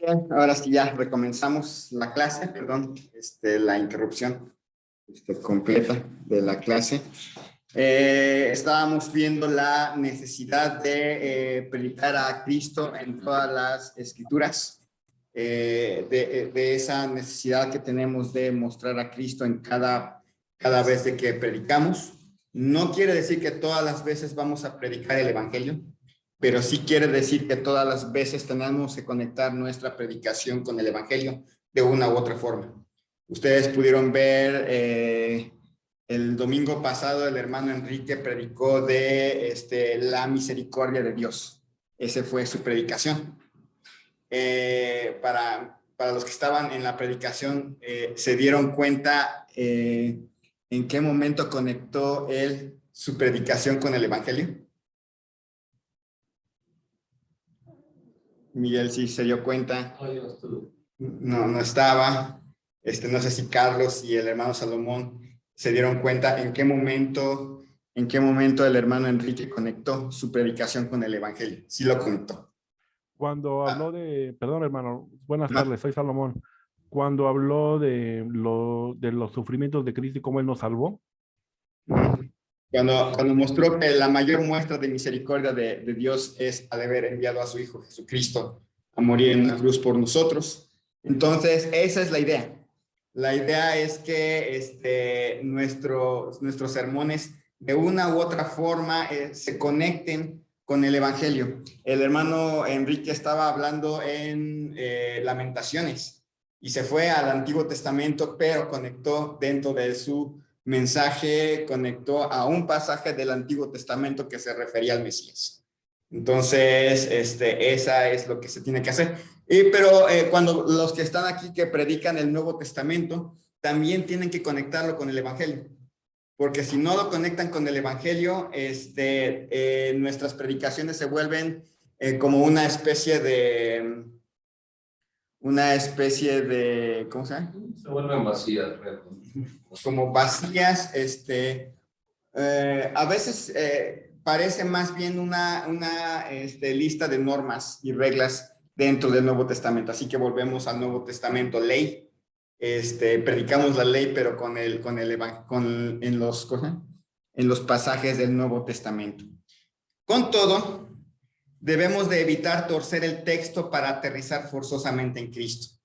Bien, ahora sí ya recomenzamos la clase, perdón, la interrupción completa de la clase. Estábamos viendo la necesidad de predicar a Cristo en todas las escrituras, de esa necesidad que tenemos de mostrar a Cristo en cada vez de que predicamos. No quiere decir que todas las veces vamos a predicar el Evangelio, pero sí quiere decir que todas las veces tenemos que conectar nuestra predicación con el Evangelio de una u otra forma. Ustedes pudieron ver el domingo pasado el hermano Enrique predicó de la misericordia de Dios. Esa fue su predicación. Para los que estaban en la predicación, se dieron cuenta en qué momento conectó él su predicación con el Evangelio. Miguel sí se dio cuenta. No estaba. No sé si Carlos y el hermano Salomón se dieron cuenta en qué momento el hermano Enrique conectó su predicación con el Evangelio. Sí lo conectó. Cuando habló perdón hermano, buenas tardes, soy Salomón. Cuando habló de los sufrimientos de Cristo y cómo Él nos salvó. Cuando mostró que la mayor muestra de misericordia de Dios es al haber enviado a su Hijo Jesucristo a morir en la cruz por nosotros. Entonces, esa es la idea. La idea es que nuestros sermones de una u otra forma se conecten con el Evangelio. El hermano Enrique estaba hablando en Lamentaciones y se fue al Antiguo Testamento, pero conectó dentro de su mensaje, conectó a un pasaje del Antiguo Testamento que se refería al Mesías. Entonces, esa es lo que se tiene que hacer. Pero cuando los que están aquí que predican el Nuevo Testamento, también tienen que conectarlo con el Evangelio. Porque si no lo conectan con el Evangelio, nuestras predicaciones se vuelven como una especie de, ¿cómo se llama? Se vuelven vacías. Como vacías, a veces parece más bien una lista de normas y reglas dentro del Nuevo Testamento. Así que volvemos al Nuevo Testamento, ley. Predicamos la ley, pero en los pasajes del Nuevo Testamento. Con todo, debemos de evitar torcer el texto para aterrizar forzosamente en Cristo.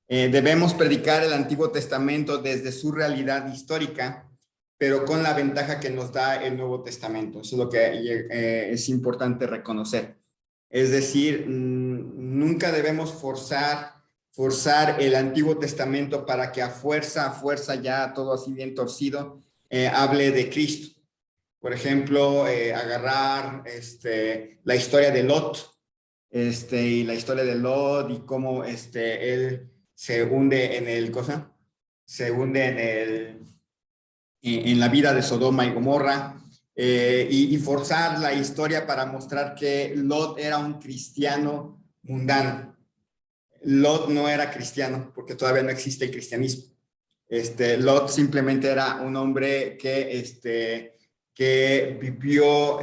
Debemos predicar el Antiguo Testamento desde su realidad histórica, pero con la ventaja que nos da el Nuevo Testamento. Eso es lo que es importante reconocer. Es decir, nunca debemos forzar el Antiguo Testamento para que a fuerza ya todo así bien torcido hable de Cristo. Por ejemplo, agarrar la historia de Lot, y la historia de Lot y cómo él se hunde en la vida de Sodoma y Gomorra, y forzar la historia para mostrar que Lot era un cristiano mundano. Lot no era cristiano porque todavía no existe el cristianismo. Lot simplemente era un hombre que vivió,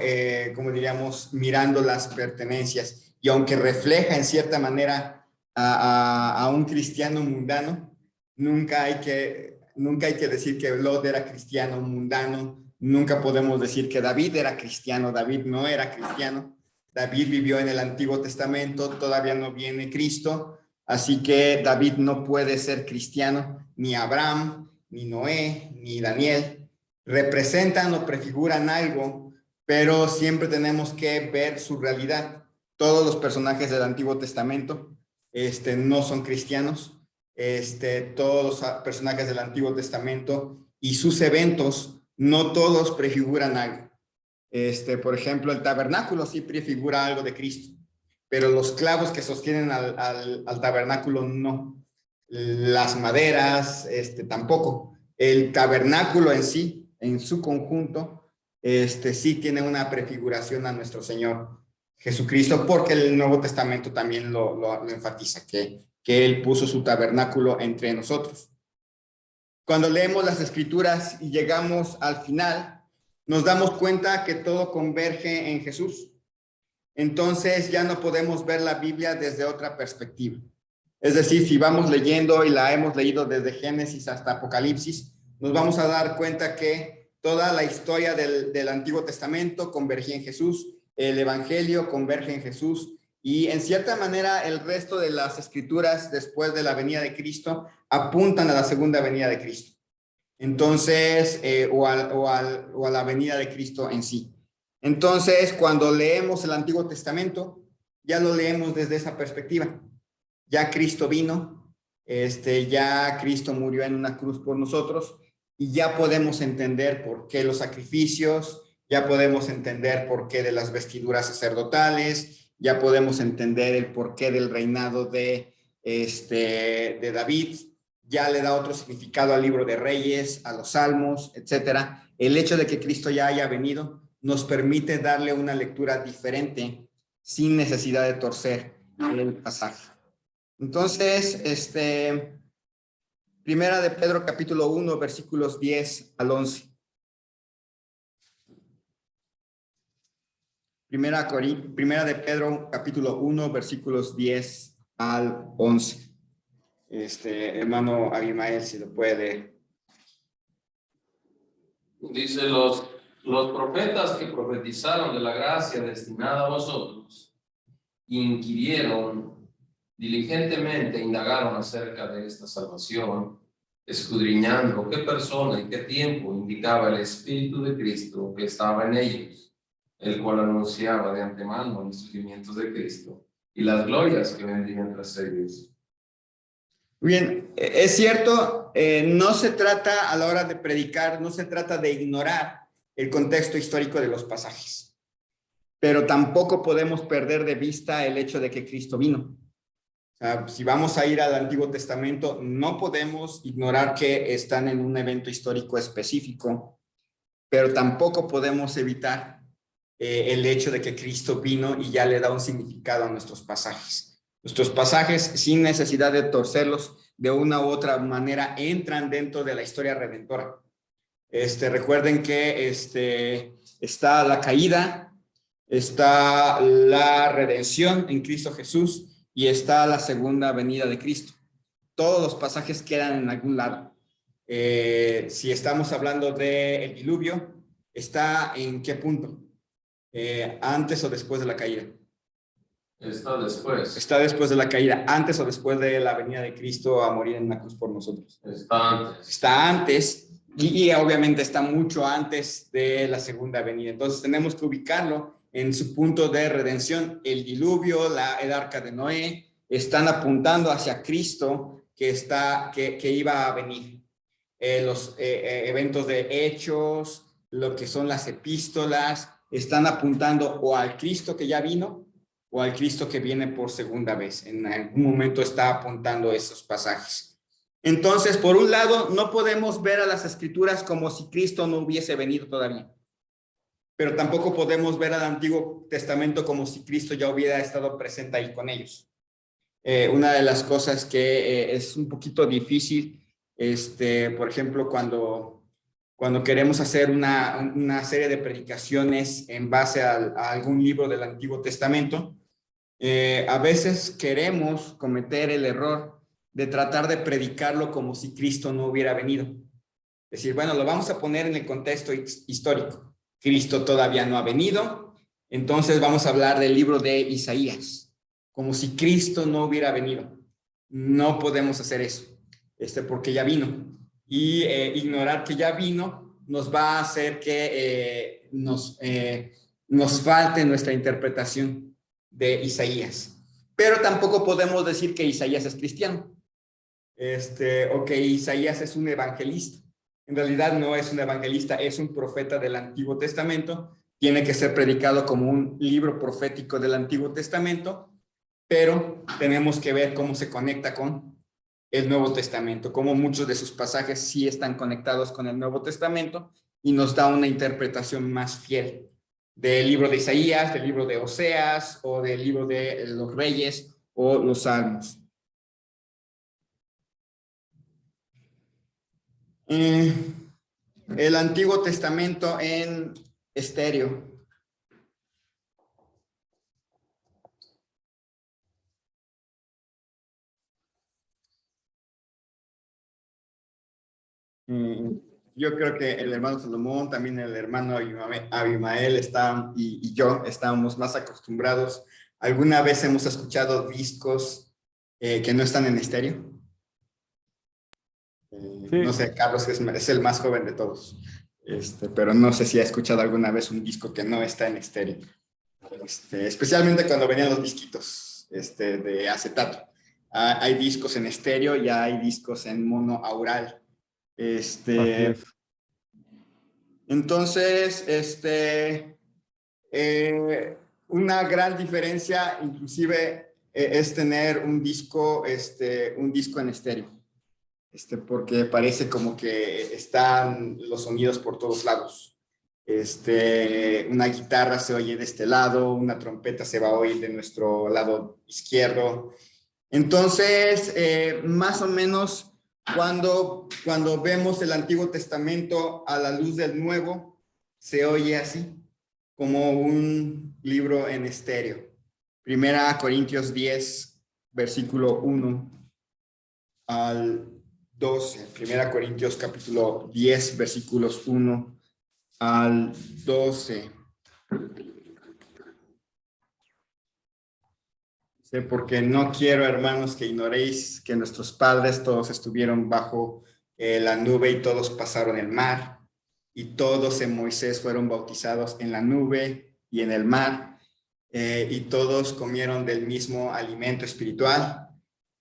como diríamos, mirando las pertenencias, y aunque refleja en cierta manera a un cristiano mundano, nunca hay que decir que Lot era cristiano mundano. Nunca podemos decir que David era cristiano. David no era cristiano. David vivió en el Antiguo Testamento, todavía no viene Cristo, así que David no puede ser cristiano, ni Abraham, ni Noé, ni Daniel. Representan o prefiguran algo, pero siempre tenemos que ver su realidad. Todos los personajes del Antiguo Testamento no son cristianos. Todos los personajes del Antiguo Testamento y sus eventos, no todos prefiguran algo. Por ejemplo, el tabernáculo sí prefigura algo de Cristo, pero los clavos que sostienen al tabernáculo no. Las maderas tampoco. El tabernáculo en sí, en su conjunto, sí tiene una prefiguración a nuestro Señor Jesucristo, porque el Nuevo Testamento también lo enfatiza, que Él puso su tabernáculo entre nosotros. Cuando leemos las Escrituras y llegamos al final, nos damos cuenta que todo converge en Jesús. entonces ya no podemos ver la Biblia desde otra perspectiva. Es decir, si vamos leyendo y la hemos leído desde Génesis hasta Apocalipsis, nos vamos a dar cuenta que toda la historia del Antiguo Testamento converge en Jesús, el Evangelio converge en Jesús, y en cierta manera el resto de las escrituras después de la venida de Cristo apuntan a la segunda venida de Cristo. Entonces, o a la venida de Cristo en sí. Entonces, cuando leemos el Antiguo Testamento, ya lo leemos desde esa perspectiva. Ya Cristo vino, ya Cristo murió en una cruz por nosotros, y ya podemos entender por qué los sacrificios, ya podemos entender por qué de las vestiduras sacerdotales, ya podemos entender el porqué del reinado de David, ya le da otro significado al libro de Reyes, a los Salmos, etcétera. El hecho de que Cristo ya haya venido nos permite darle una lectura diferente sin necesidad de torcer el pasaje. Entonces, Primera de Pedro capítulo 1, versículos 10 al 11. Primera de Pedro capítulo 1, versículos 10 al 11. Hermano Abimael, si lo puede. Dice, los profetas que profetizaron de la gracia destinada a vosotros, inquirieron diligentemente, indagaron acerca de esta salvación, escudriñando qué persona y qué tiempo indicaba el Espíritu de Cristo que estaba en ellos, el cual anunciaba de antemano los sufrimientos de Cristo y las glorias que vendrían tras ellos. Bien, es cierto, no se trata a la hora de predicar, no se trata de ignorar el contexto histórico de los pasajes, pero tampoco podemos perder de vista el hecho de que Cristo vino. O sea, si vamos a ir al Antiguo Testamento, no podemos ignorar que están en un evento histórico específico, pero tampoco podemos evitar el hecho de que Cristo vino y ya le da un significado a nuestros pasajes. Nuestros pasajes, sin necesidad de torcerlos de una u otra manera, entran dentro de la historia redentora. Recuerden que está la caída, está la redención en Cristo Jesús y está la segunda venida de Cristo. Todos los pasajes quedan en algún lado. Si estamos hablando del diluvio, ¿está en qué punto? ¿Antes o después de la caída? Está después. Está después de la caída, antes o después de la venida de Cristo a morir en una cruz por nosotros. Está antes. Está antes y obviamente está mucho antes de la segunda venida. Entonces tenemos que ubicarlo en su punto de redención. El diluvio, el arca de Noé, están apuntando hacia Cristo que iba a venir. Los eventos de Hechos, lo que son las epístolas, están apuntando o al Cristo que ya vino o al Cristo que viene por segunda vez. En algún momento está apuntando esos pasajes. Entonces, por un lado, no podemos ver a las escrituras como si Cristo no hubiese venido todavía, pero tampoco podemos ver al Antiguo Testamento como si Cristo ya hubiera estado presente ahí con ellos. Una de las cosas que es un poquito difícil, por ejemplo, cuando queremos hacer una serie de predicaciones en base a algún libro del Antiguo Testamento, a veces queremos cometer el error de tratar de predicarlo como si Cristo no hubiera venido. Es decir, bueno, lo vamos a poner en el contexto histórico. Cristo todavía no ha venido, entonces vamos a hablar del libro de Isaías, como si Cristo no hubiera venido. No podemos hacer eso, porque ya vino. Y ignorar que ya vino nos va a hacer que nos falte nuestra interpretación de Isaías. Pero tampoco podemos decir que Isaías es cristiano, o que Isaías es un evangelista. En realidad no es un evangelista, es un profeta del Antiguo Testamento. Tiene que ser predicado como un libro profético del Antiguo Testamento, pero tenemos que ver cómo se conecta con el Nuevo Testamento, cómo muchos de sus pasajes sí están conectados con el Nuevo Testamento y nos da una interpretación más fiel del libro de Isaías, del libro de Oseas o del libro de los Reyes o los Salmos. El Antiguo Testamento en estéreo. Yo creo que el hermano Salomón, también el hermano Abimael y yo estábamos más acostumbrados. ¿Alguna vez hemos escuchado discos que no están en estéreo? Sí. No sé, Carlos es el más joven de todos, pero no sé si ha escuchado alguna vez un disco que no está en estéreo. Especialmente cuando venían los disquitos de acetato. Hay discos en estéreo y hay discos en mono aural. Así es. Entonces, una gran diferencia inclusive es tener un disco en estéreo, porque parece como que están los sonidos por todos lados. Una guitarra se oye de este lado, una trompeta se va a oír de nuestro lado izquierdo. Entonces, más o menos cuando vemos el Antiguo Testamento a la luz del Nuevo, se oye así, como un libro en estéreo. 1 Corintios 10, versículo 1 al 12. 1 Corintios capítulo 10, versículos 1 al 12. Porque no quiero, hermanos, que ignoréis que nuestros padres todos estuvieron bajo la nube y todos pasaron el mar, y todos en Moisés fueron bautizados en la nube y en el mar, y todos comieron del mismo alimento espiritual,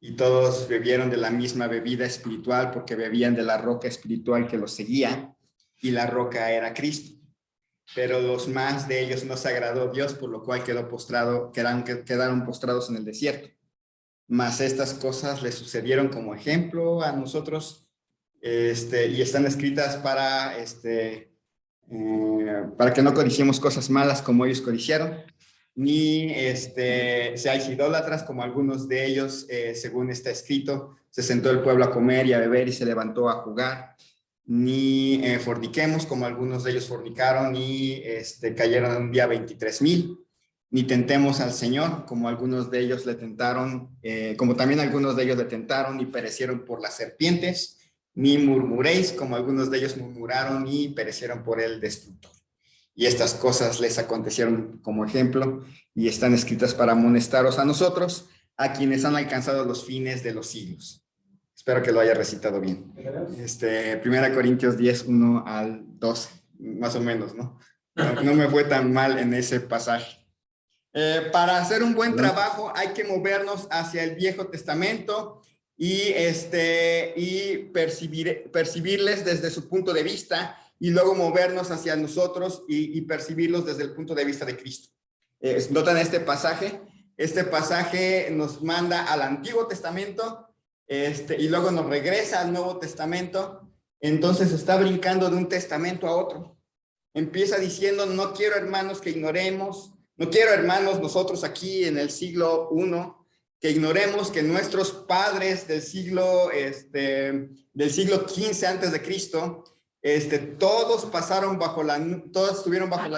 y todos bebieron de la misma bebida espiritual, porque bebían de la roca espiritual que los seguía, y la roca era Cristo. Pero los más de ellos no se agradó Dios, por lo cual quedaron postrados en el desierto. Mas estas cosas les sucedieron como ejemplo a nosotros, y están escritas para que no codiciemos cosas malas como ellos codiciaron, ni seáis idólatras como algunos de ellos, según está escrito, se sentó el pueblo a comer y a beber y se levantó a jugar. Ni forniquemos como algunos de ellos fornicaron, ni cayeron en un día 23,000, ni tentemos al Señor como algunos de ellos le tentaron, como también algunos de ellos le tentaron y perecieron por las serpientes, ni murmuréis como algunos de ellos murmuraron y perecieron por el destructor. Y estas cosas les acontecieron como ejemplo y están escritas para amonestaros a nosotros, a quienes han alcanzado los fines de los siglos. Espero que lo haya recitado bien. 1 Corintios 10, 1 al 12, más o menos, ¿no? No me fue tan mal en ese pasaje. Para hacer un buen trabajo hay que movernos hacia el Viejo Testamento y percibirles desde su punto de vista, y luego movernos hacia nosotros y percibirlos desde el punto de vista de Cristo. ¿Notan este pasaje? Este pasaje nos manda al Antiguo Testamento, y luego nos regresa al Nuevo Testamento. Entonces está brincando de un testamento a otro. Empieza diciendo: no quiero, hermanos, que ignoremos, no quiero, hermanos, nosotros aquí en el siglo I, que ignoremos que nuestros padres del siglo XV antes de Cristo, todos estuvieron bajo la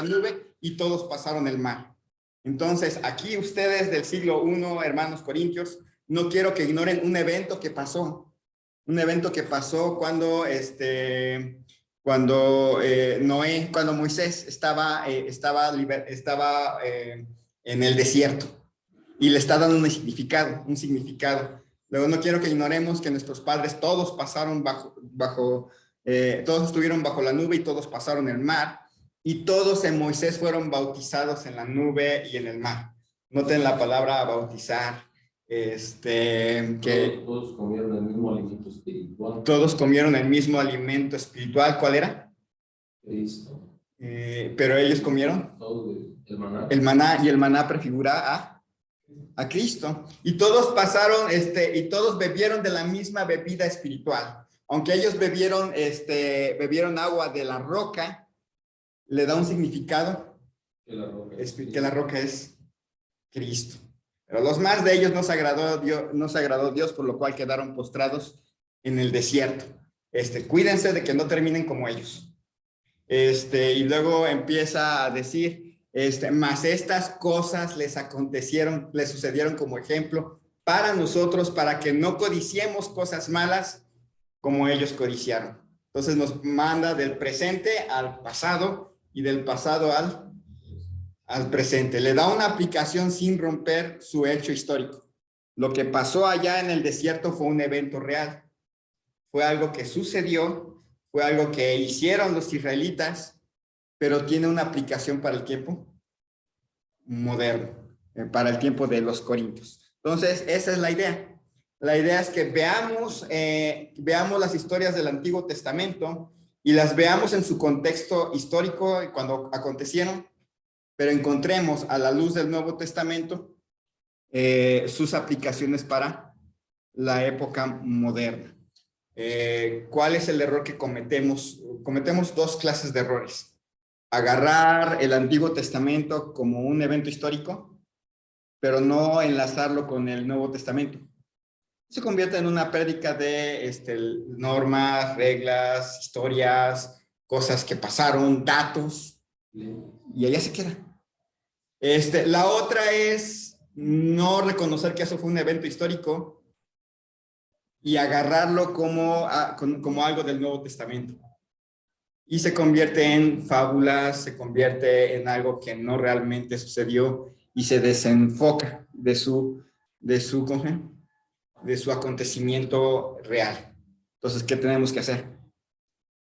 nube y todos pasaron el mar. Entonces, aquí ustedes del siglo I, hermanos corintios, no quiero que ignoren un evento que pasó cuando cuando Moisés estaba en el desierto, y le está dando un significado. Luego, no quiero que ignoremos que nuestros padres todos pasaron todos estuvieron bajo la nube y todos pasaron el mar, y todos en Moisés fueron bautizados en la nube y en el mar. Noten la palabra bautizar. Todos comieron el mismo alimento espiritual. Todos comieron el mismo alimento espiritual. ¿Cuál era? Cristo. Pero ellos comieron el maná. El maná, y el maná prefigura a Cristo. Y todos pasaron, y todos bebieron de la misma bebida espiritual. Aunque ellos bebieron agua de la roca, le da un significado que la roca es Cristo. Pero los más de ellos no se agradó Dios, por lo cual quedaron postrados en el desierto. Cuídense de que no terminen como ellos. Y luego empieza a decir, mas estas cosas les sucedieron como ejemplo para nosotros, para que no codiciemos cosas malas como ellos codiciaron. Entonces nos manda del presente al pasado y del pasado al presente. Le da una aplicación sin romper su hecho histórico. Lo que pasó allá en el desierto fue un evento real. Fue algo que sucedió, fue algo que hicieron los israelitas, pero tiene una aplicación para el tiempo moderno, para el tiempo de los corintios. Entonces, esa es la idea. La idea es que veamos las historias del Antiguo Testamento y las veamos en su contexto histórico cuando acontecieron, pero encontremos a la luz del Nuevo Testamento sus aplicaciones para la época moderna. ¿Cuál es el error que cometemos? Cometemos dos clases de errores. Agarrar el Antiguo Testamento como un evento histórico, pero no enlazarlo con el Nuevo Testamento. Se convierte en una prédica de normas, reglas, historias, cosas que pasaron, datos, y allá se queda. La otra es no reconocer que eso fue un evento histórico y agarrarlo como algo del Nuevo Testamento. Y se convierte en fábulas, se convierte en algo que no realmente sucedió y se desenfoca de su acontecimiento real. Entonces, ¿qué tenemos que hacer?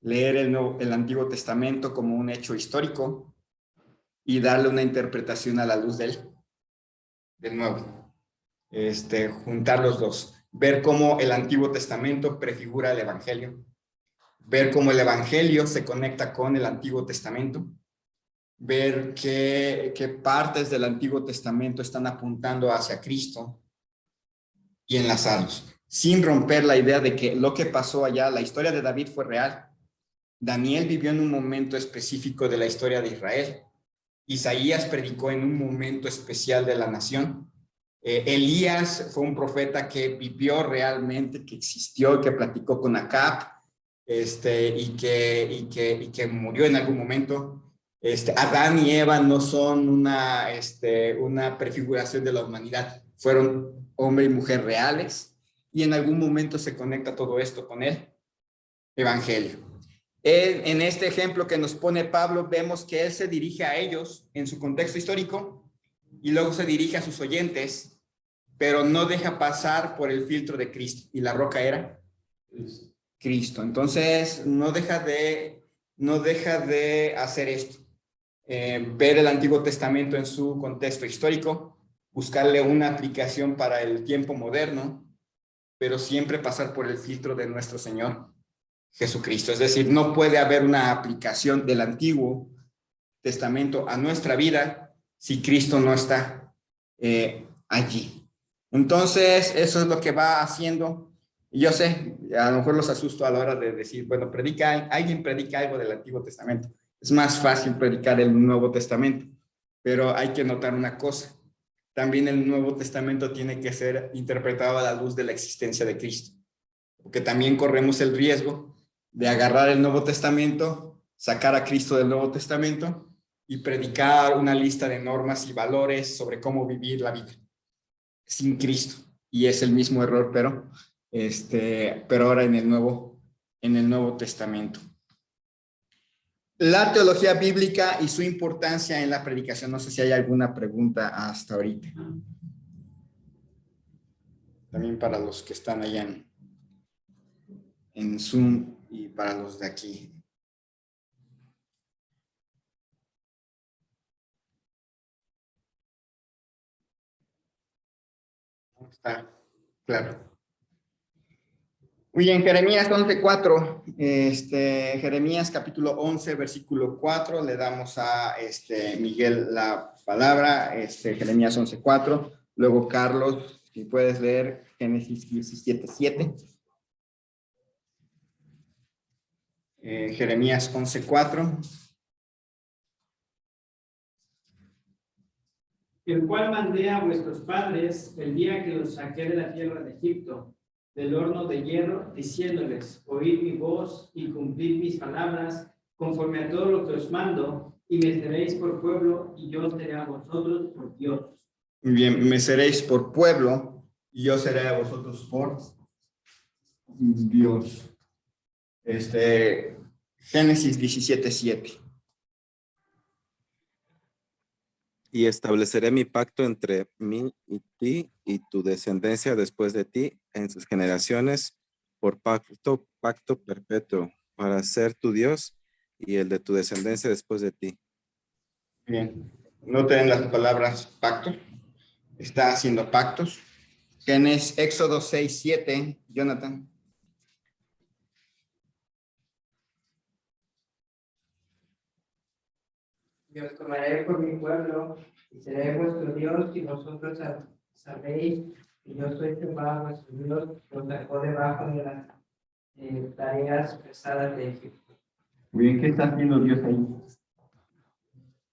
Leer el Antiguo Testamento como un hecho histórico y darle una interpretación a la luz del Nuevo. Juntar los dos. Ver cómo el Antiguo Testamento prefigura el Evangelio. Ver cómo el Evangelio se conecta con el Antiguo Testamento. Ver qué partes del Antiguo Testamento están apuntando hacia Cristo y enlazarlos, sin romper la idea de que lo que pasó allá, la historia de David fue real. Daniel vivió en un momento específico de la historia de Israel. Isaías predicó en un momento especial de la nación. Elías fue un profeta que vivió realmente, que existió, que platicó con Acab, y que murió en algún momento. Adán y Eva no son una prefiguración de la humanidad, fueron hombre y mujer reales, y en algún momento se conecta todo esto con el Evangelio. En este ejemplo que nos pone Pablo, vemos que él se dirige a ellos en su contexto histórico y luego se dirige a sus oyentes, pero no deja pasar por el filtro de Cristo. Y la roca era Cristo. Entonces, no deja de hacer esto. Ver el Antiguo Testamento en su contexto histórico, buscarle una aplicación para el tiempo moderno, pero siempre pasar por el filtro de nuestro Señor Jesucristo. Es decir, no puede haber una aplicación del Antiguo Testamento a nuestra vida si Cristo no está allí. Entonces, eso es lo que va haciendo. Y yo sé, a lo mejor los asusto a la hora de decir, bueno, alguien predica algo del Antiguo Testamento. Es más fácil predicar el Nuevo Testamento, pero hay que notar una cosa. También el Nuevo Testamento tiene que ser interpretado a la luz de la existencia de Cristo, porque también corremos el riesgo de agarrar el Nuevo Testamento, sacar a Cristo del Nuevo Testamento y predicar una lista de normas y valores sobre cómo vivir la vida sin Cristo. Y es el mismo error, pero ahora en el Nuevo Testamento. La teología bíblica y su importancia en la predicación. No sé si hay alguna pregunta hasta ahorita. También para los que están allá en Zoom y para los de aquí. Está claro. Muy bien, Jeremías 11:4. Jeremías capítulo 11, versículo 4. Le damos a Miguel la palabra. Jeremías 11:4. Luego, Carlos, si puedes leer Génesis 17:7. Jeremías 11:4. El cual mandé a vuestros padres el día que los saqué de la tierra de Egipto, del horno de hierro, diciéndoles, oíd mi voz y cumplid mis palabras, conforme a todo lo que os mando, y me seréis por pueblo, y yo seré a vosotros por Dios. Bien, me seréis por pueblo, y yo seré a vosotros por Dios. Génesis 17:7. Y estableceré mi pacto entre mí y ti y tu descendencia después de ti en sus generaciones por pacto perpetuo para ser tu Dios y el de tu descendencia después de ti. Bien, noten las palabras pacto. Está haciendo pactos. Éxodo 6:7, Jonathan. Y os tomaré por mi pueblo, y seré vuestro Dios, y vosotros sabréis que yo soy Jehová, vuestro Dios, que os sacó debajo de las tareas pesadas de Egipto. Muy bien, ¿qué está haciendo Dios ahí?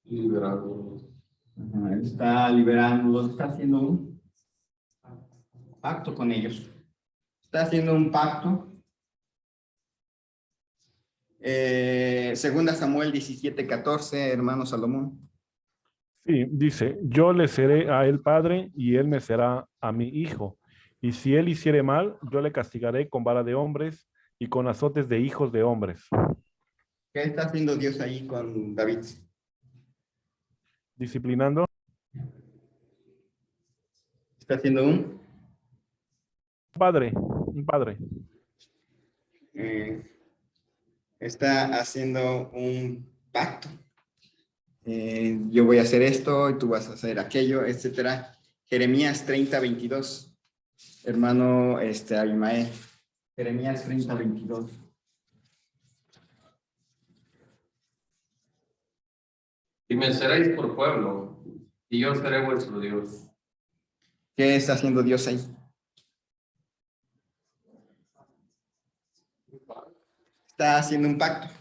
Liberándonos. Está liberándolos, está haciendo un pacto con ellos. Está haciendo un pacto. Segunda Samuel 17:14, hermano Salomón. Sí, dice, yo le seré a él padre y él me será a mi hijo. Y si él hiciere mal, yo le castigaré con vara de hombres y con azotes de hijos de hombres. ¿Qué está haciendo Dios ahí con David? Disciplinando. Está haciendo un Un padre. Está haciendo un pacto. Yo voy a hacer esto y tú vas a hacer aquello, etcétera. Jeremías 30:22, hermano Abimael. Jeremías 30:22. Y me seréis por pueblo, y yo seré vuestro Dios. ¿Qué está haciendo Dios ahí? Está haciendo un pacto.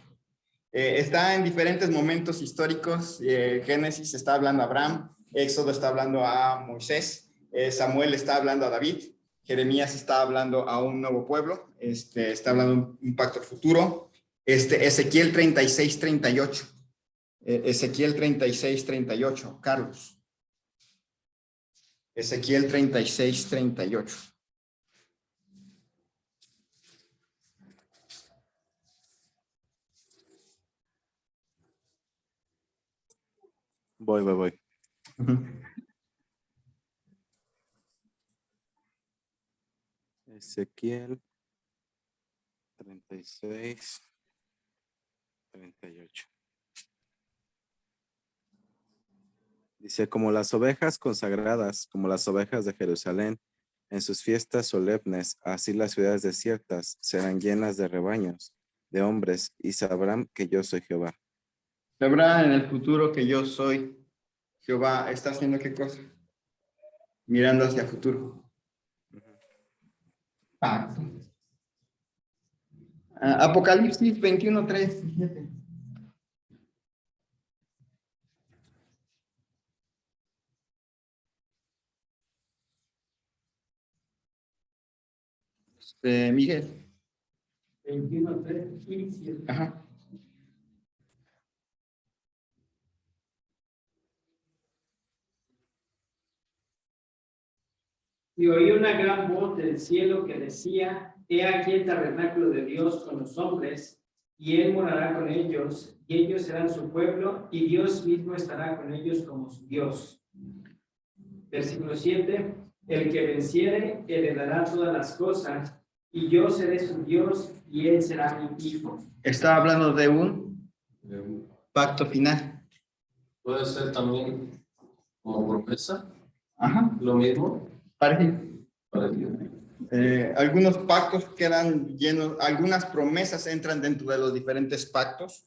Está en diferentes momentos históricos. Génesis está hablando a Abraham, Éxodo está hablando a Moisés, Samuel está hablando a David, Jeremías está hablando a un nuevo pueblo, está hablando de un pacto futuro. Ezequiel 36:38. Ezequiel 36:38, Carlos. Ezequiel 36:38. Voy. Uh-huh. Ezequiel 36:38. Dice, como las ovejas consagradas, como las ovejas de Jerusalén, en sus fiestas solemnes, así las ciudades desiertas serán llenas de rebaños, de hombres, y sabrán que yo soy Jehová. Sabrá en el futuro que yo soy Jehová. ¿Está haciendo qué cosa? Mirando hacia el futuro. Pacto. Apocalipsis 21:3. Miguel. 21:3. Ajá. Y oí una gran voz del cielo que decía, he aquí el tabernáculo de Dios con los hombres, y él morará con ellos, y ellos serán su pueblo, y Dios mismo estará con ellos como su Dios. Versículo 7, el que venciere heredará todas las cosas, y yo seré su Dios, y él será mi hijo. Está hablando de un pacto final. Puede ser también como promesa, Ajá. lo mismo. Parece. Parecido. Algunos pactos quedan llenos, algunas promesas entran dentro de los diferentes pactos.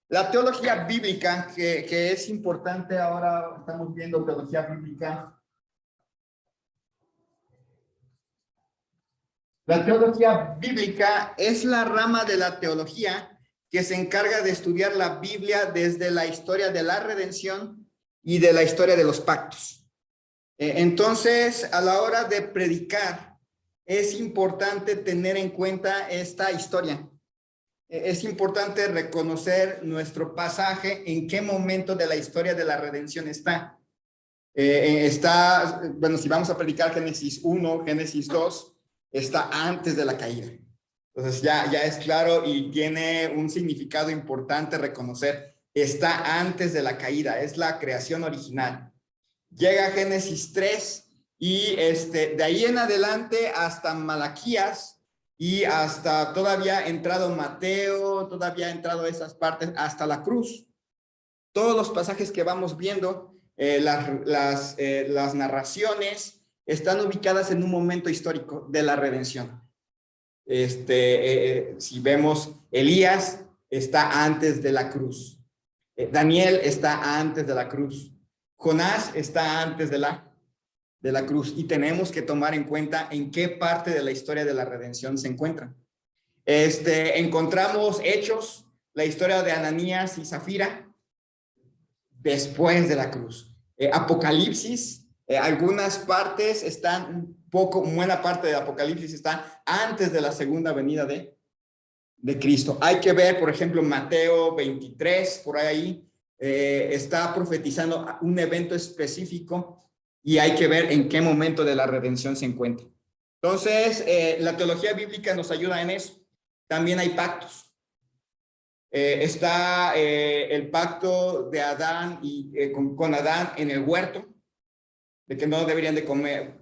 La teología bíblica, que es importante ahora, estamos viendo teología bíblica. La teología bíblica es la rama de la teología que se encarga de estudiar la Biblia desde la historia de la redención y de la historia de los pactos. Entonces, a la hora de predicar, es importante tener en cuenta esta historia. Es importante reconocer nuestro pasaje, en qué momento de la historia de la redención está. Bueno, si vamos a predicar Génesis 1, Génesis 2, está antes de la caída. Entonces ya es claro y tiene un significado importante reconocer. Está antes de la caída, es la creación original. Llega a Génesis 3 y de ahí en adelante hasta Malaquías y hasta todavía ha entrado Mateo, todavía ha entrado esas partes, hasta la cruz. Todos los pasajes que vamos viendo, las narraciones están ubicadas en un momento histórico de la redención. Si vemos, Elías está antes de la cruz. Daniel está antes de la cruz. Jonás está antes de la cruz. Y tenemos que tomar en cuenta en qué parte de la historia de la redención se encuentran. Encontramos Hechos, la historia de Ananías y Zafira, después de la cruz. Apocalipsis, algunas partes están buena parte de Apocalipsis está antes de la segunda venida de Cristo. Hay que ver, por ejemplo, Mateo 23, por ahí, está profetizando un evento específico y hay que ver en qué momento de la redención se encuentra. Entonces, la teología bíblica nos ayuda en eso. También hay pactos. Está el pacto de Adán y con Adán en el huerto, de que no deberían de comer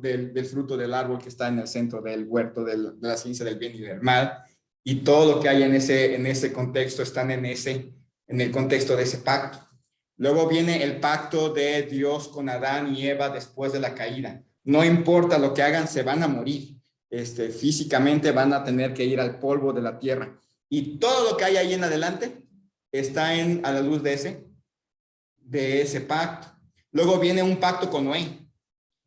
del fruto del árbol que está en el centro del huerto, de la ciencia del bien y del mal, y todo lo que hay en ese contexto están en el contexto de ese pacto. Luego viene el pacto de Dios con Adán y Eva después de la caída. No importa lo que hagan, se van a morir. Físicamente van a tener que ir al polvo de la tierra. Y todo lo que hay ahí en adelante está a la luz de ese pacto. Luego viene un pacto con Noé,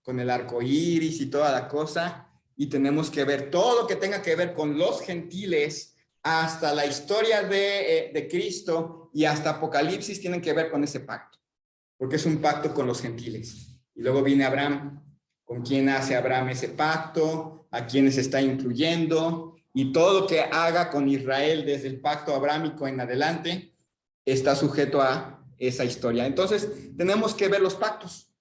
con el arco iris y toda la cosa. Y tenemos que ver todo lo que tenga que ver con los gentiles, hasta la historia de Cristo y hasta Apocalipsis tienen que ver con ese pacto, porque es un pacto con los gentiles. Y luego viene Abraham, con quién hace Abraham ese pacto, a quienes está incluyendo, y todo lo que haga con Israel desde el pacto abrámico en adelante está sujeto a esa historia. Entonces, tenemos que ver los pactos.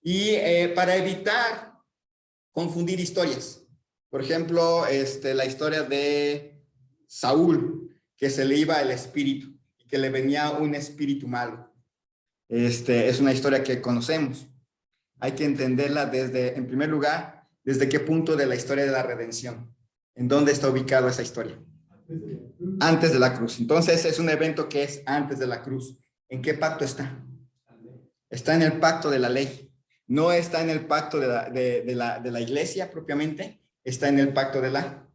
Y para evitar confundir historias. Por ejemplo, la historia de Saúl, que se le iba el espíritu, y que le venía un espíritu malo. Es una historia que conocemos. Hay que entenderla en primer lugar, desde qué punto de la historia de la redención. ¿En dónde está ubicada esa historia? Antes de la cruz. Entonces, es un evento que es antes de la cruz. ¿En qué pacto está? Está en el pacto de la ley. No está en el pacto de la iglesia propiamente, está en el pacto de la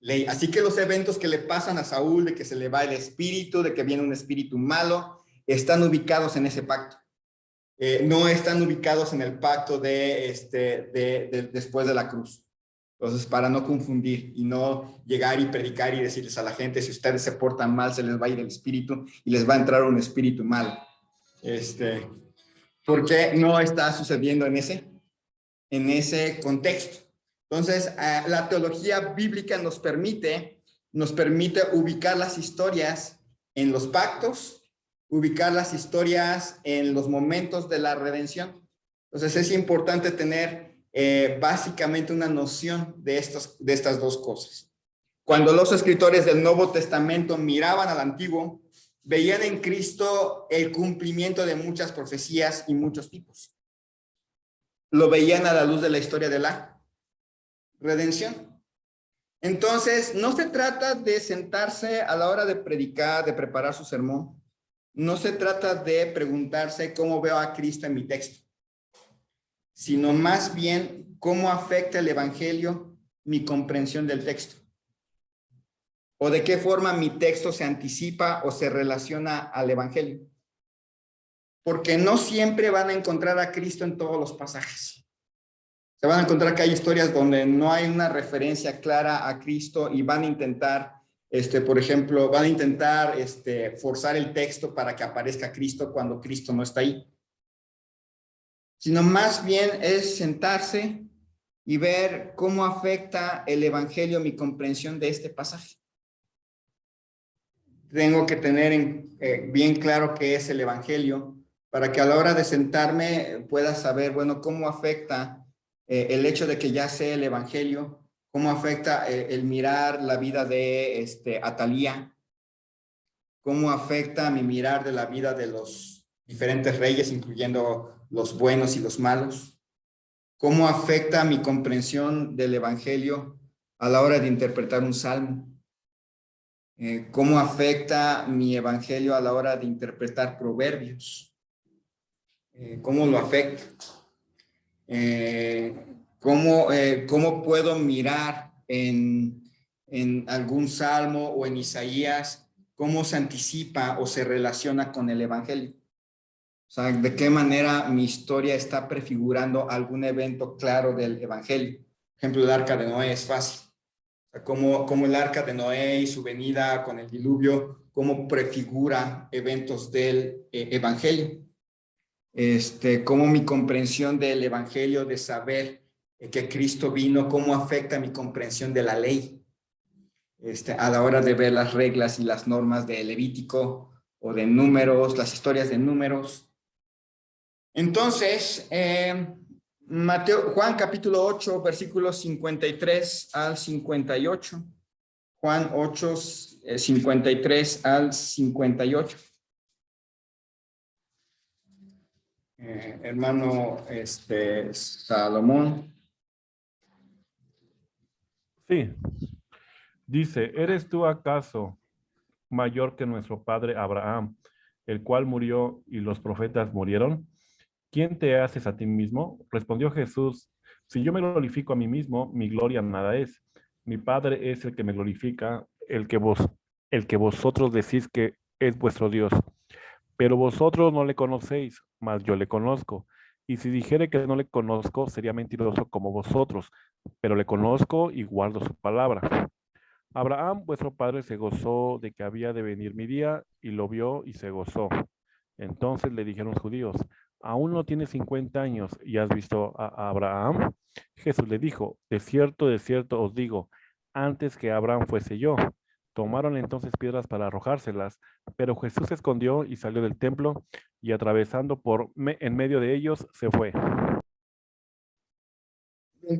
ley. Así que los eventos que le pasan a Saúl, de que se le va el espíritu, de que viene un espíritu malo, están ubicados en ese pacto. No están ubicados en el pacto después de la cruz. Entonces, para no confundir y no llegar y predicar y decirles a la gente, si ustedes se portan mal, se les va a ir el espíritu y les va a entrar un espíritu malo. Porque no está sucediendo en ese contexto. Entonces, la teología bíblica nos permite ubicar las historias en los pactos, ubicar las historias en los momentos de la redención. Entonces, es importante tener básicamente una noción de estas dos cosas. Cuando los escritores del Nuevo Testamento miraban al Antiguo, veían en Cristo el cumplimiento de muchas profecías y muchos tipos. Lo veían a la luz de la historia de la redención. Entonces, no se trata de sentarse a la hora de predicar, de preparar su sermón. No se trata de preguntarse cómo veo a Cristo en mi texto, sino más bien cómo afecta el evangelio mi comprensión del texto. O de qué forma mi texto se anticipa o se relaciona al evangelio. Porque no siempre van a encontrar a Cristo en todos los pasajes. Se van a encontrar que hay historias donde no hay una referencia clara a Cristo y van a intentar, por ejemplo, forzar el texto para que aparezca Cristo cuando Cristo no está ahí. Sino más bien es sentarse y ver cómo afecta el evangelio mi comprensión de este pasaje. Tengo que tener bien claro qué es el evangelio para que a la hora de sentarme pueda saber, bueno, cómo afecta el hecho de que ya sé el evangelio, cómo afecta el mirar la vida de Atalía, cómo afecta mi mirar de la vida de los diferentes reyes, incluyendo los buenos y los malos, cómo afecta mi comprensión del evangelio a la hora de interpretar un salmo, cómo afecta mi evangelio a la hora de interpretar proverbios, cómo lo afecta, cómo puedo mirar en algún salmo o en Isaías, cómo se anticipa o se relaciona con el evangelio. O sea, de qué manera mi historia está prefigurando algún evento claro del evangelio. Por ejemplo, el arca de Noé es fácil. O sea, cómo el arca de Noé y su venida con el diluvio, cómo prefigura eventos del evangelio. Cómo mi comprensión del evangelio, de saber que Cristo vino, cómo afecta mi comprensión de la ley. A la hora de ver las reglas y las normas de Levítico o de Números, las historias de Números. Entonces, Juan capítulo 8, versículos 53 al 58. Juan 8, 53 al 58. Hermano Salomón. Sí, dice, ¿eres tú acaso mayor que nuestro padre Abraham, el cual murió y los profetas murieron? ¿Quién te haces a ti mismo? Respondió Jesús, si yo me glorifico a mí mismo, mi gloria nada es. Mi Padre es el que me glorifica, el que vosotros decís que es vuestro Dios. Pero vosotros no le conocéis, mas yo le conozco. Y si dijere que no le conozco, sería mentiroso como vosotros, pero le conozco y guardo su palabra. Abraham, vuestro padre, se gozó de que había de venir mi día, y lo vio y se gozó. Entonces le dijeron los judíos, ¿aún no tienes 50 años y has visto a Abraham? Jesús le dijo, de cierto os digo, antes que Abraham fuese yo. Tomaron entonces piedras para arrojárselas, pero Jesús se escondió y salió del templo, y atravesando en medio de ellos, se fue.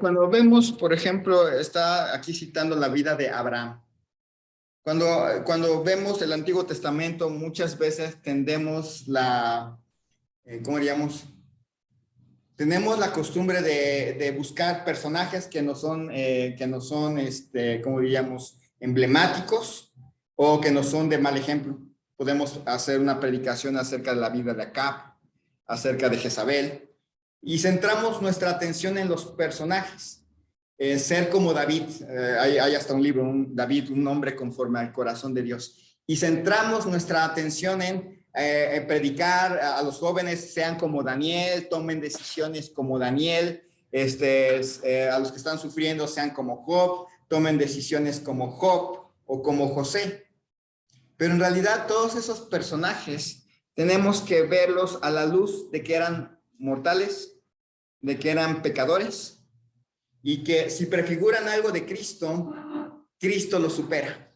Cuando vemos, por ejemplo, está aquí citando la vida de Abraham. Cuando vemos el Antiguo Testamento, muchas veces tendemos ¿cómo diríamos? Tenemos la costumbre de buscar personajes que no son, ¿cómo diríamos? Emblemáticos o que no son de mal ejemplo. Podemos hacer una predicación acerca de la vida de Acab, acerca de Jezabel, y centramos nuestra atención en los personajes. Ser como David, hay hasta un libro, David, un hombre conforme al corazón de Dios. Y centramos nuestra atención en predicar a los jóvenes, sean como Daniel, tomen decisiones como Daniel, a los que están sufriendo, sean como Job, tomen decisiones como Job o como José. Pero en realidad todos esos personajes tenemos que verlos a la luz de que eran mortales, de que eran pecadores, y que si prefiguran algo de Cristo, Cristo lo supera.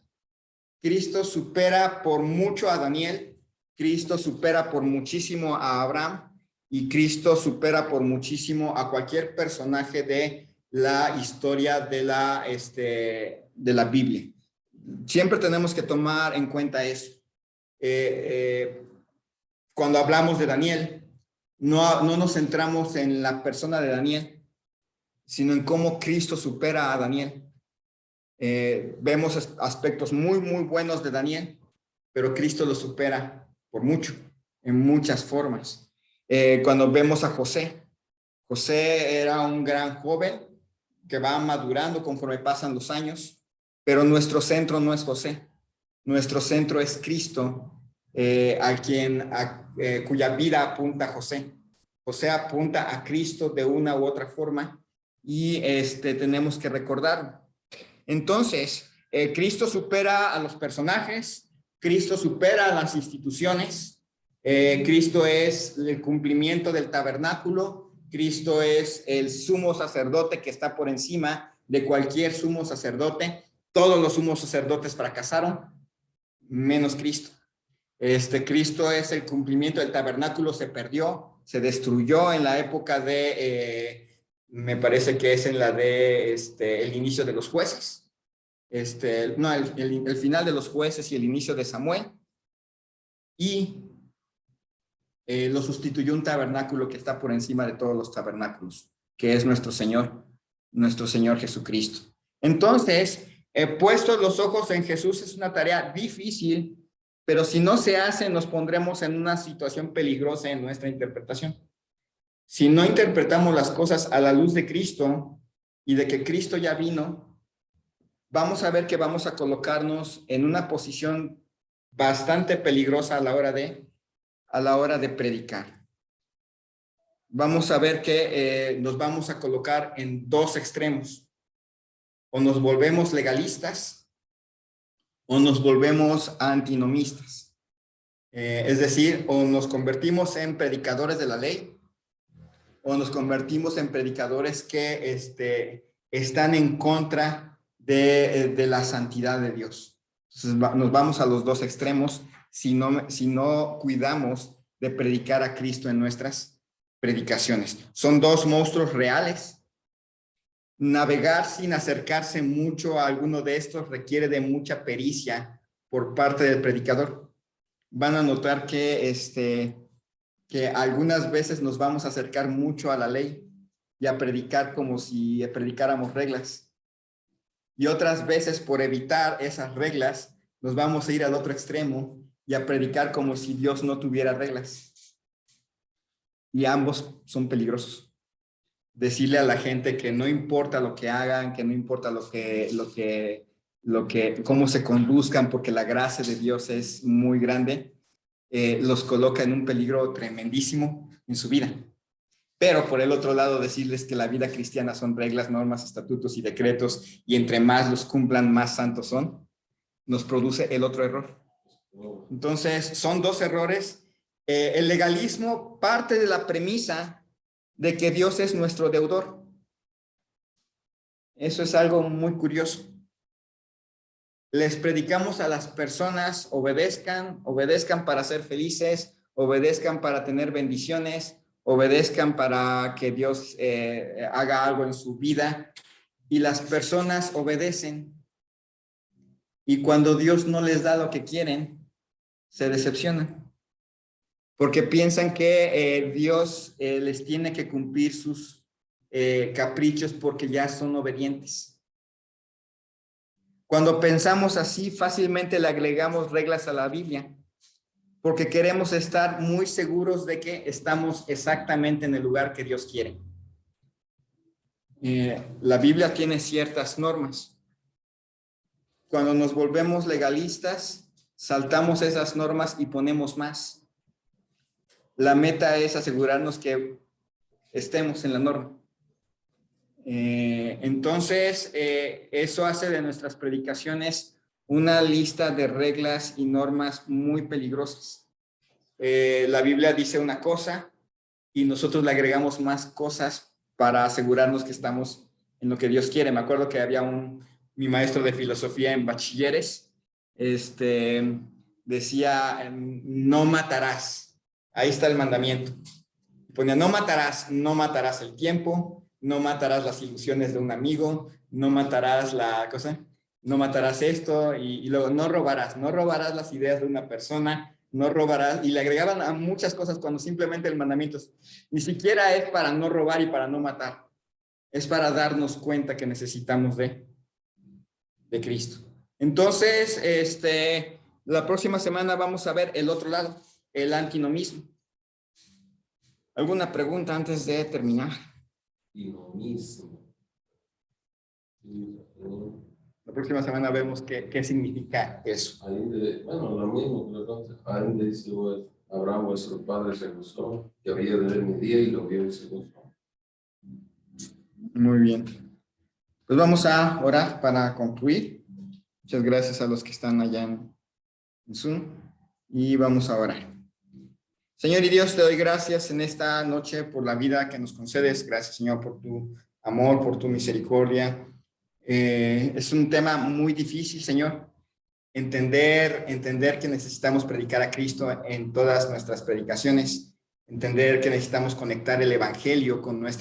Cristo supera por mucho a Daniel, Cristo supera por muchísimo a Abraham, y Cristo supera por muchísimo a cualquier personaje de la historia de la Biblia. Siempre tenemos que tomar en cuenta eso. Cuando hablamos de Daniel, no nos centramos en la persona de Daniel, sino en cómo Cristo supera a Daniel. Vemos aspectos muy, muy buenos de Daniel, pero Cristo lo supera por mucho, en muchas formas. Cuando vemos a José, José era un gran joven que va madurando conforme pasan los años, pero nuestro centro no es José, nuestro centro es Cristo, cuya vida apunta a José. José apunta a Cristo de una u otra forma, y tenemos que recordarlo. Entonces, Cristo supera a los personajes, Cristo supera a las instituciones, Cristo es el cumplimiento del tabernáculo, Cristo es el sumo sacerdote que está por encima de cualquier sumo sacerdote. Todos los sumos sacerdotes fracasaron, menos Cristo. Cristo es el cumplimiento del tabernáculo, se perdió, se destruyó en la época de Me parece que es en la de el inicio de los jueces. No, el final de los jueces y el inicio de Samuel. Y lo sustituyó un tabernáculo que está por encima de todos los tabernáculos, que es nuestro Señor Jesucristo. Entonces, puestos los ojos en Jesús es una tarea difícil, pero si no se hace, nos pondremos en una situación peligrosa en nuestra interpretación. Si no interpretamos las cosas a la luz de Cristo y de que Cristo ya vino, vamos a ver que vamos a colocarnos en una posición bastante peligrosa a la hora de predicar. Vamos a ver que nos vamos a colocar en dos extremos. O nos volvemos legalistas o nos volvemos antinomistas. Es decir, o nos convertimos en predicadores de la ley o nos convertimos en predicadores que están en contra de la santidad de Dios. Entonces, nos vamos a los dos extremos si no cuidamos de predicar a Cristo en nuestras predicaciones. Son dos monstruos reales. Navegar sin acercarse mucho a alguno de estos requiere de mucha pericia por parte del predicador. Van a notar que algunas veces nos vamos a acercar mucho a la ley y a predicar como si predicáramos reglas. Y otras veces, por evitar esas reglas, nos vamos a ir al otro extremo y a predicar como si Dios no tuviera reglas. Y ambos son peligrosos. Decirle a la gente que no importa lo que hagan, que no importa cómo se conduzcan, porque la gracia de Dios es muy grande, los coloca en un peligro tremendísimo en su vida. Pero por el otro lado, decirles que la vida cristiana son reglas, normas, estatutos y decretos, y entre más los cumplan, más santos son, nos produce el otro error. Entonces, son dos errores. El legalismo parte de la premisa de que Dios es nuestro deudor. Eso es algo muy curioso. Les predicamos a las personas, obedezcan para ser felices, obedezcan para tener bendiciones, obedezcan para que Dios haga algo en su vida, y las personas obedecen. Y cuando Dios no les da lo que quieren, se decepcionan. Porque piensan que Dios les tiene que cumplir sus caprichos porque ya son obedientes. Cuando pensamos así, fácilmente le agregamos reglas a la Biblia, porque queremos estar muy seguros de que estamos exactamente en el lugar que Dios quiere. La Biblia tiene ciertas normas. Cuando nos volvemos legalistas, saltamos esas normas y ponemos más. La meta es asegurarnos que estemos en la norma. Entonces, eso hace de nuestras predicaciones una lista de reglas y normas muy peligrosas. La Biblia dice una cosa y nosotros le agregamos más cosas para asegurarnos que estamos en lo que Dios quiere. Me acuerdo que había mi maestro de filosofía en bachilleres, decía, no matarás. Ahí está el mandamiento. Ponía, no matarás el tiempo, no matarás las ilusiones de un amigo, no matarás no matarás esto, y luego no robarás las ideas de una persona, no robarás, y le agregaban a muchas cosas cuando simplemente el mandamiento ni siquiera es para no robar y para no matar, es para darnos cuenta que necesitamos de Cristo. Entonces, la próxima semana vamos a ver el otro lado, el antinomismo. ¿Alguna pregunta antes de terminar? Antinomismo. La próxima semana vemos qué significa eso. Bueno, lo mismo que ainda dice Abraham, vuestro padre, se gozó, que había de ver mi día y lo vio y se gozó. Muy bien. Pues vamos a orar para concluir. Muchas gracias a los que están allá en Zoom. Y vamos a orar. Señor y Dios, te doy gracias en esta noche por la vida que nos concedes. Gracias, Señor, por tu amor, por tu misericordia. Es un tema muy difícil, Señor. Entender que necesitamos predicar a Cristo en todas nuestras predicaciones. Entender que necesitamos conectar el evangelio con nuestra